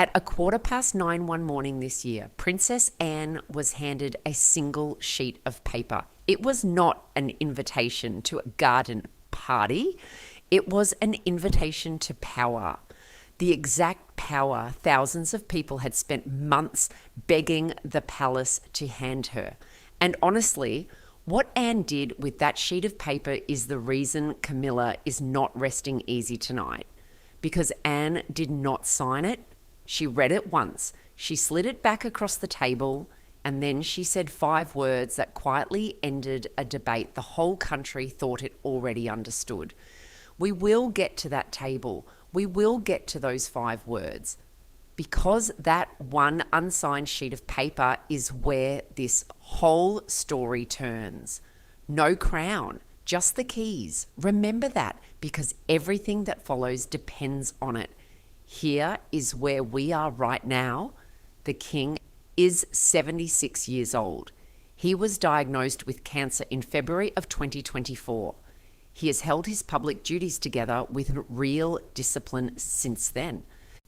At 9:15 one morning this year, Princess Anne was handed a single sheet of paper. It was not an invitation to a garden party. It was an invitation to power. The exact power thousands of people had spent months begging the palace to hand her. And honestly, what Anne did with that sheet of paper is the reason Camilla is not resting easy tonight. Because Anne did not sign it. She read it once, she slid it back across the table, and then she said 5 words that quietly ended a debate the whole country thought it already understood. We will get to that table. We will get to those 5 words. Because that one unsigned sheet of paper is where this whole story turns. No crown, just the keys. Remember that, because everything that follows depends on it. Here is where we are right now. The king is 76 years old. He was diagnosed with cancer in February of 2024. He has held his public duties together with real discipline since then.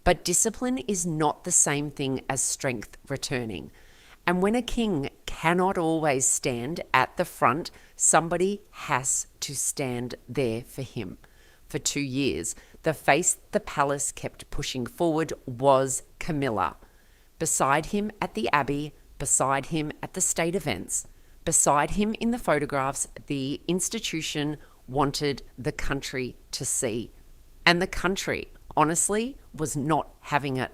But discipline is not the same thing as strength returning. And when a king cannot always stand at the front, somebody has to stand there for him. For 2 years, the face the palace kept pushing forward was Camilla. Beside him at the Abbey, beside him at the state events, beside him in the photographs the institution wanted the country to see. And the country, honestly, was not having it.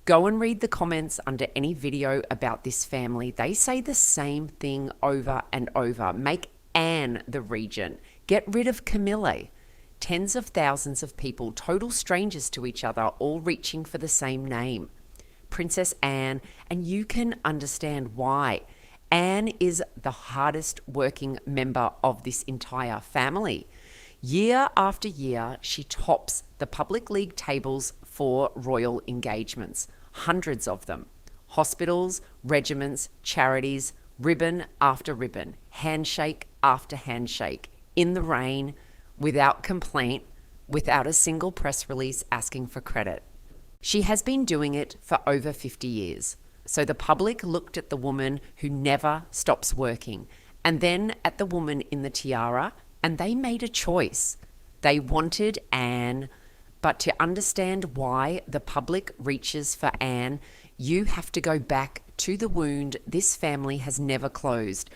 Go and read the comments under any video about this family. They say the same thing over and over. Make Anne the regent. Get rid of Camilla. Tens of thousands of people, total strangers to each other, all reaching for the same name, Princess Anne, and you can understand why. Anne is the hardest working member of this entire family. Year after year, she tops the public league tables for royal engagements, hundreds of them. Hospitals, regiments, charities, ribbon after ribbon, handshake after handshake, in the rain, without complaint, without a single press release asking for credit. She has been doing it for over 50 years. So the public looked at the woman who never stops working, and then at the woman in the tiara, and they made a choice. They wanted Anne, but to understand why the public reaches for Anne, you have to go back to the wound this family has never closed.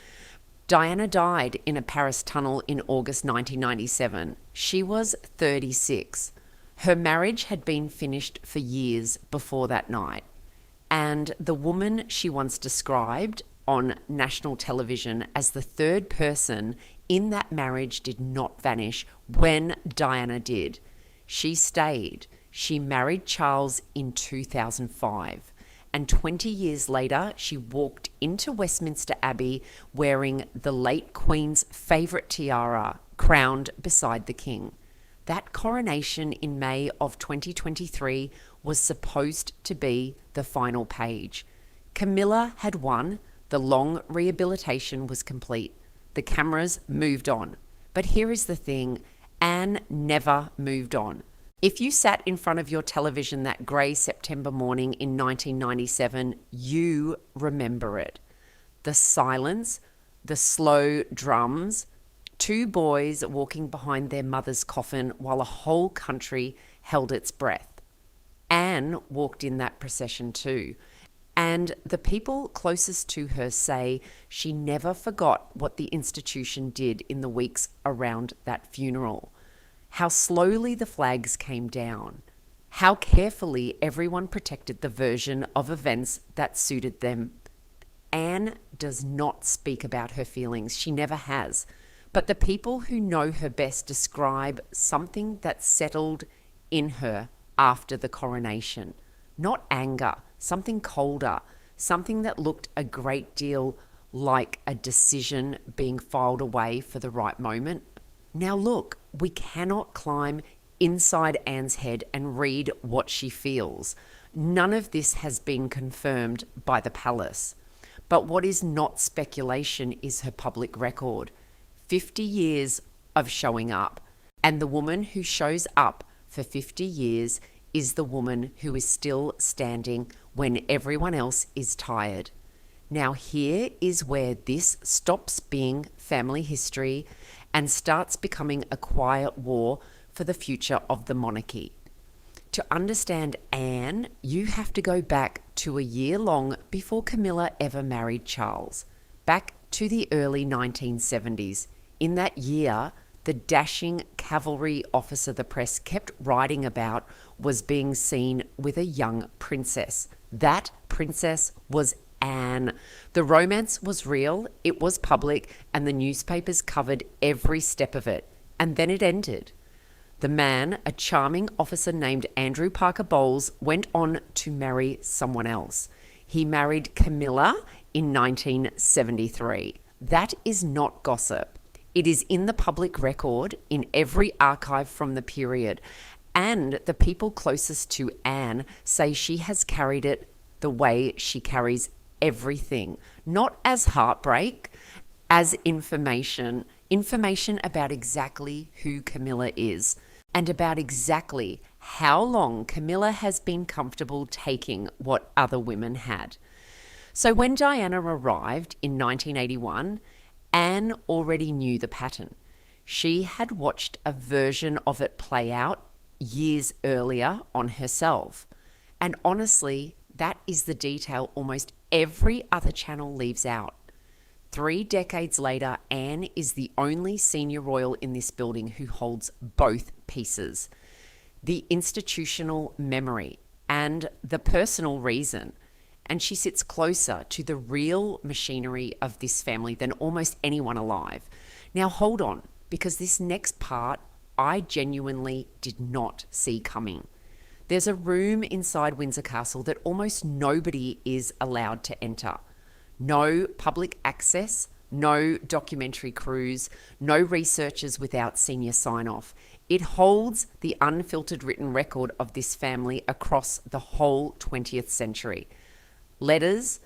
Diana died in a Paris tunnel in August 1997. She was 36. Her marriage had been finished for years before that night. And the woman she once described on national television as the third person in that marriage did not vanish when Diana did. She stayed. She married Charles in 2005. And 20 years later, she walked into Westminster Abbey wearing the late Queen's favourite tiara, crowned beside the King. That coronation in May of 2023 was supposed to be the final page. Camilla had won. The long rehabilitation was complete. The cameras moved on. But here is the thing, Anne never moved on. If you sat in front of your television that grey September morning in 1997, you remember it. The silence, the slow drums, 2 boys walking behind their mother's coffin while a whole country held its breath. Anne walked in that procession too. And the people closest to her say she never forgot what the institution did in the weeks around that funeral. How slowly the flags came down. How carefully everyone protected the version of events that suited them. Anne does not speak about her feelings. She never has. But the people who know her best describe something that settled in her after the coronation. Not anger, something colder, something that looked a great deal like a decision being filed away for the right moment. Now look, we cannot climb inside Anne's head and read what she feels. None of this has been confirmed by the palace. But what is not speculation is her public record. 50 years of showing up. And the woman who shows up for 50 years is the woman who is still standing when everyone else is tired. Now here is where this stops being family history and starts becoming a quiet war for the future of the monarchy. To understand Anne, you have to go back to a year long before Camilla ever married Charles, back to the early 1970s. In that year, the dashing cavalry officer the press kept writing about was being seen with a young princess. That princess was Anne. The romance was real, it was public, and the newspapers covered every step of it. And then it ended. The man, a charming officer named Andrew Parker Bowles, went on to marry someone else. He married Camilla in 1973. That is not gossip. It is in the public record, in every archive from the period. And the people closest to Anne say she has carried it the way she carries everything. Not as heartbreak, as information about exactly who Camilla is and about exactly how long Camilla has been comfortable taking what other women had. So when Diana arrived in 1981, Anne already knew the pattern. She had watched a version of it play out years earlier on herself. And honestly, that is the detail almost every other channel leaves out. 3 decades later, Anne is the only senior royal in this building who holds both pieces. The institutional memory and the personal reason. And she sits closer to the real machinery of this family than almost anyone alive. Now hold on, because this next part I genuinely did not see coming. There's a room inside Windsor Castle that almost nobody is allowed to enter. No public access, no documentary crews, no researchers without senior sign-off. It holds the unfiltered written record of this family across the whole 20th century. Letters,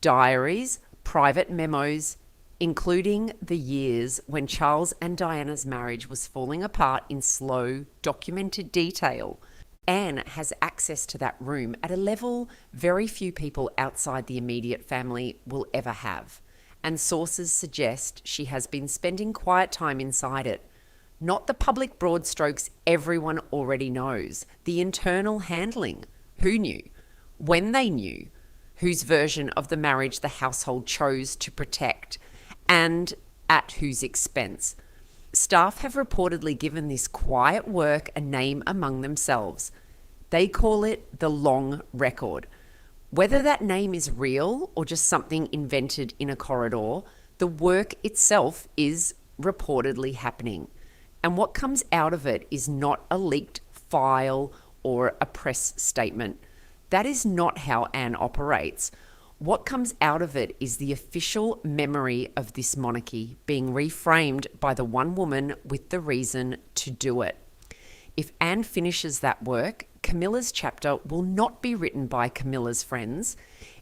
diaries, private memos, including the years when Charles and Diana's marriage was falling apart in slow, documented detail. Anne has access to that room at a level very few people outside the immediate family will ever have, and sources suggest she has been spending quiet time inside it. Not the public broad strokes everyone already knows, the internal handling. Who knew? When they knew? Whose version of the marriage the household chose to protect, and at whose expense. Staff have reportedly given this quiet work a name among themselves. They call it the long record. Whether that name is real or just something invented in a corridor, the work itself is reportedly happening. And what comes out of it is not a leaked file or a press statement. That is not how Anne operates. What comes out of it is the official memory of this monarchy being reframed by the one woman with the reason to do it. If Anne finishes that work, Camilla's chapter will not be written by Camilla's friends.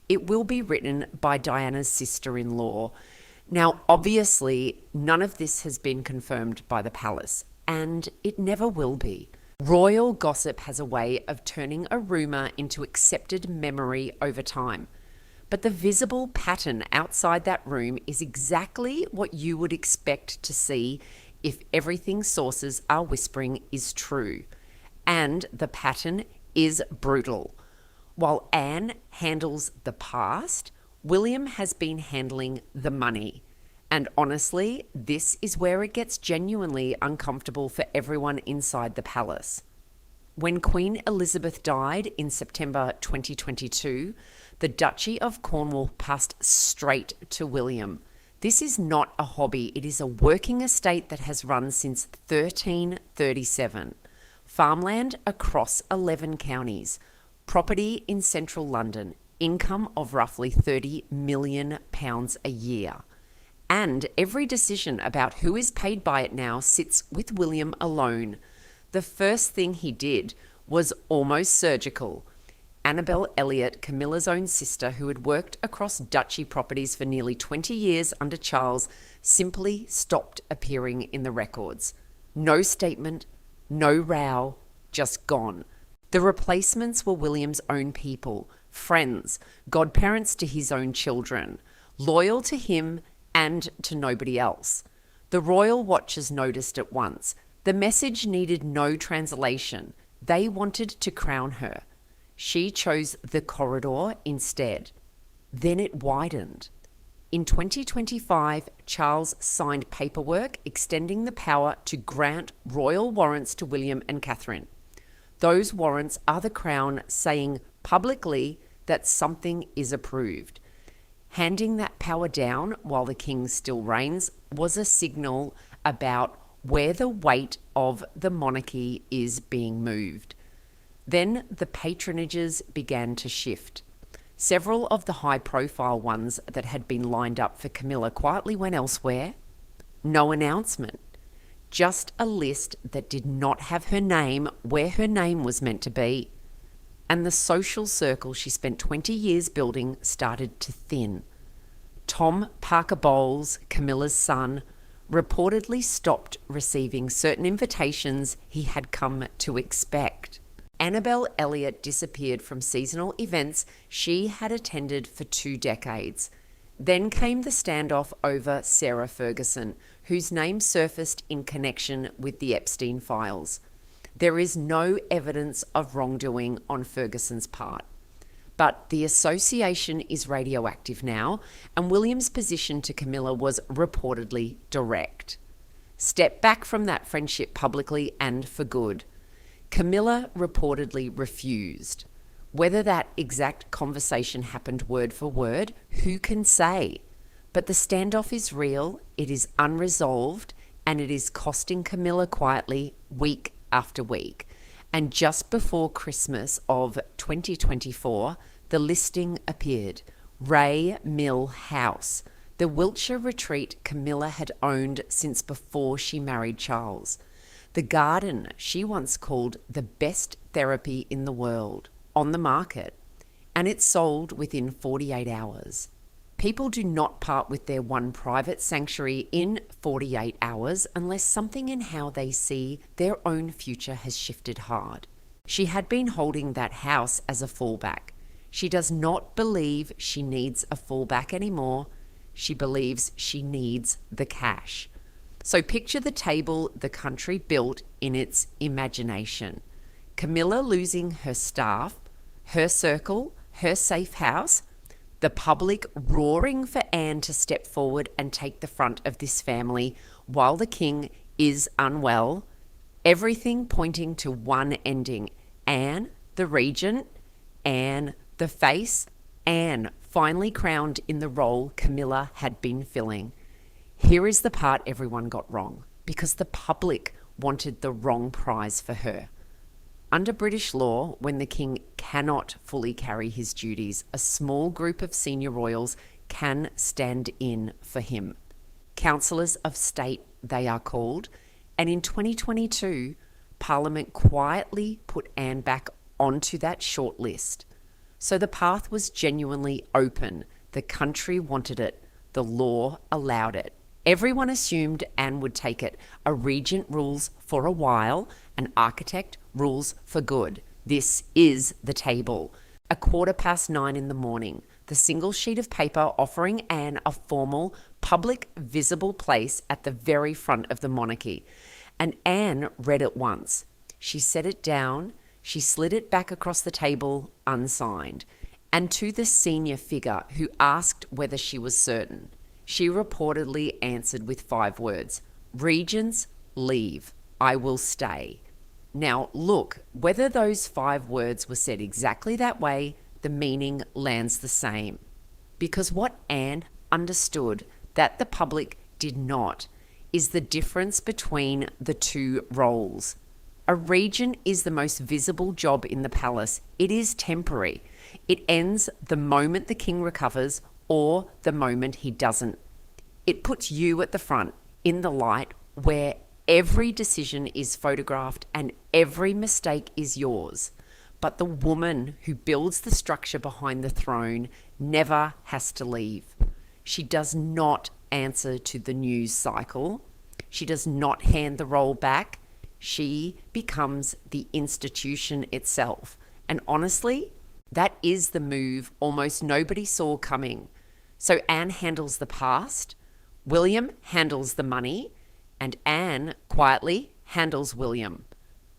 It will be written by Diana's sister-in-law. Now, obviously, none of this has been confirmed by the palace, and it never will be. Royal gossip has a way of turning a rumour into accepted memory over time. But the visible pattern outside that room is exactly what you would expect to see if everything sources are whispering is true. And the pattern is brutal. While Anne handles the past, William has been handling the money. And honestly, this is where it gets genuinely uncomfortable for everyone inside the palace. When Queen Elizabeth died in September 2022, the Duchy of Cornwall passed straight to William. This is not a hobby, it is a working estate that has run since 1337. Farmland across 11 counties, property in central London, income of roughly £30 million a year. And every decision about who is paid by it now sits with William alone. The first thing he did was almost surgical. Annabel Elliot, Camilla's own sister, who had worked across duchy properties for nearly 20 years under Charles, simply stopped appearing in the records. No statement, no row, just gone. The replacements were William's own people, friends, godparents to his own children, loyal to him and to nobody else. The royal watchers noticed at once. The message needed no translation. They wanted to crown her. She chose the corridor instead. Then it widened. In 2025, Charles signed paperwork extending the power to grant royal warrants to William and Catherine. Those warrants are the Crown saying publicly that something is approved. Handing that power down while the King still reigns was a signal about where the weight of the monarchy is being moved. Then the patronages began to shift. Several of the high-profile ones that had been lined up for Camilla quietly went elsewhere. No announcement. Just a list that did not have her name where her name was meant to be. And the social circle she spent 20 years building started to thin. Tom Parker Bowles, Camilla's son, reportedly stopped receiving certain invitations he had come to expect. Annabelle Elliott disappeared from seasonal events she had attended for 2 decades. Then came the standoff over Sarah Ferguson, whose name surfaced in connection with the Epstein files. There is no evidence of wrongdoing on Ferguson's part. But the association is radioactive now, and William's position to Camilla was reportedly direct. Step back from that friendship publicly and for good. Camilla reportedly refused. Whether that exact conversation happened word for word, who can say? But the standoff is real, it is unresolved, and it is costing Camilla quietly week after week. And just before Christmas of 2024, the listing appeared. Ray Mill House, the Wiltshire retreat Camilla had owned since before she married Charles. The garden she once called the best therapy in the world, on the market, and it sold within 48 hours. People do not part with their one private sanctuary in 48 hours unless something in how they see their own future has shifted hard. She had been holding that house as a fallback. She does not believe she needs a fallback anymore. She believes she needs the cash. So picture the table the country built in its imagination. Camilla losing her staff, her circle, her safe house, the public roaring for Anne to step forward and take the front of this family while the King is unwell, everything pointing to one ending. Anne, the regent, Anne, the face, Anne finally crowned in the role Camilla had been filling. Here is the part everyone got wrong, because the public wanted the wrong prize for her. Under British law, when the King cannot fully carry his duties, a small group of senior royals can stand in for him. Councillors of State, they are called, and in 2022, Parliament quietly put Anne back onto that short list. So the path was genuinely open. The country wanted it. The law allowed it. Everyone assumed Anne would take it. A regent rules for a while, an architect rules for good. This is the table. 9:15 in the morning, the single sheet of paper offering Anne a formal, public, visible place at the very front of the monarchy. And Anne read it once. She set it down, she slid it back across the table, unsigned. And to the senior figure who asked whether she was certain, she reportedly answered with 5 words, "Regents, leave. I will stay." Now, look, whether those 5 words were said exactly that way, the meaning lands the same. Because what Anne understood that the public did not is the difference between the 2 roles. A regent is the most visible job in the palace. It is temporary. It ends the moment the King recovers or the moment he doesn't. It puts you at the front, in the light, where every decision is photographed and every mistake is yours. But the woman who builds the structure behind the throne never has to leave. She does not answer to the news cycle. She does not hand the role back. She becomes the institution itself. And honestly, that is the move almost nobody saw coming. So Anne handles the past, William handles the money, and Anne quietly handles William.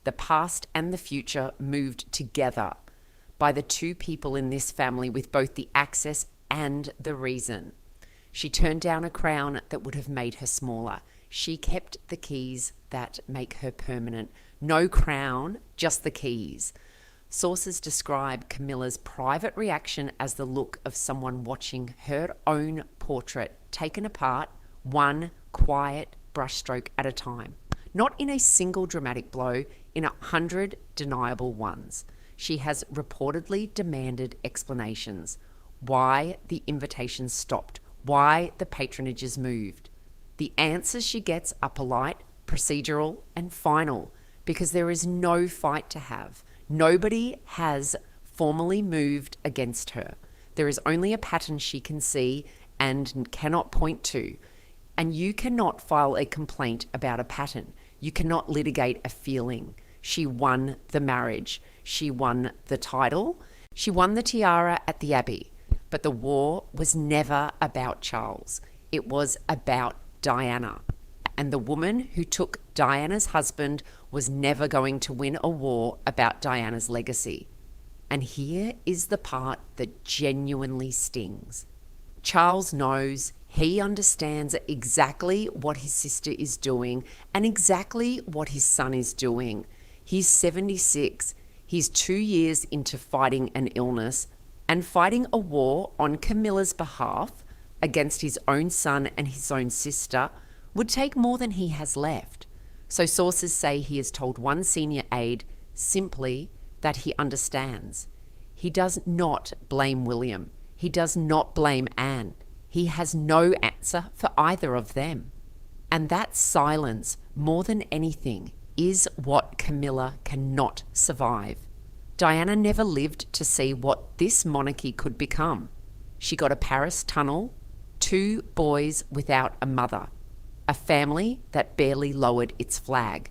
The past and the future moved together by the two people in this family with both the access and the reason. She turned down a crown that would have made her smaller. She kept the keys that make her permanent. No crown, just the keys. Sources describe Camilla's private reaction as the look of someone watching her own portrait taken apart, one quiet brushstroke at a time. Not in a single dramatic blow, in 100 deniable ones. She has reportedly demanded explanations. Why the invitations stopped, why the patronages moved. The answers she gets are polite, procedural, and final, because there is no fight to have. Nobody has formally moved against her. There is only a pattern she can see and cannot point to. And you cannot file a complaint about a pattern. You cannot litigate a feeling. She won the marriage. She won the title. She won the tiara at the Abbey. But the war was never about Charles. It was about Diana. And the woman who took Diana's husband was never going to win a war about Diana's legacy. And here is the part that genuinely stings. Charles knows, he understands exactly what his sister is doing and exactly what his son is doing. He's 76. He's 2 years into fighting an illness and fighting a war on Camilla's behalf against his own son and his own sister would take more than he has left. So sources say he has told one senior aide simply that he understands. He does not blame William. He does not blame Anne. He has no answer for either of them. And that silence, more than anything, is what Camilla cannot survive. Diana never lived to see what this monarchy could become. She got a Paris tunnel, 2 boys without a mother, a family that barely lowered its flag.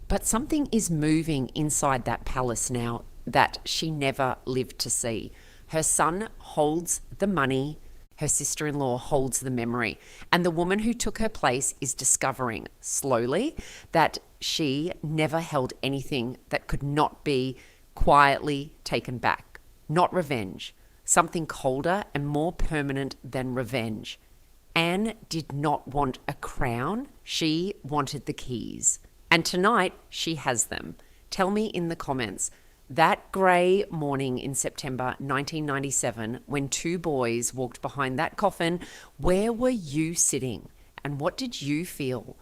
But something is moving inside that palace now that she never lived to see. Her son holds the money, her sister-in-law holds the memory, and the woman who took her place is discovering slowly that she never held anything that could not be quietly taken back. Not revenge, something colder and more permanent than revenge. Anne did not want a crown, she wanted the keys. And tonight she has them. Tell me in the comments, that grey morning in September 1997, when 2 boys walked behind that coffin, where were you sitting? And what did you feel?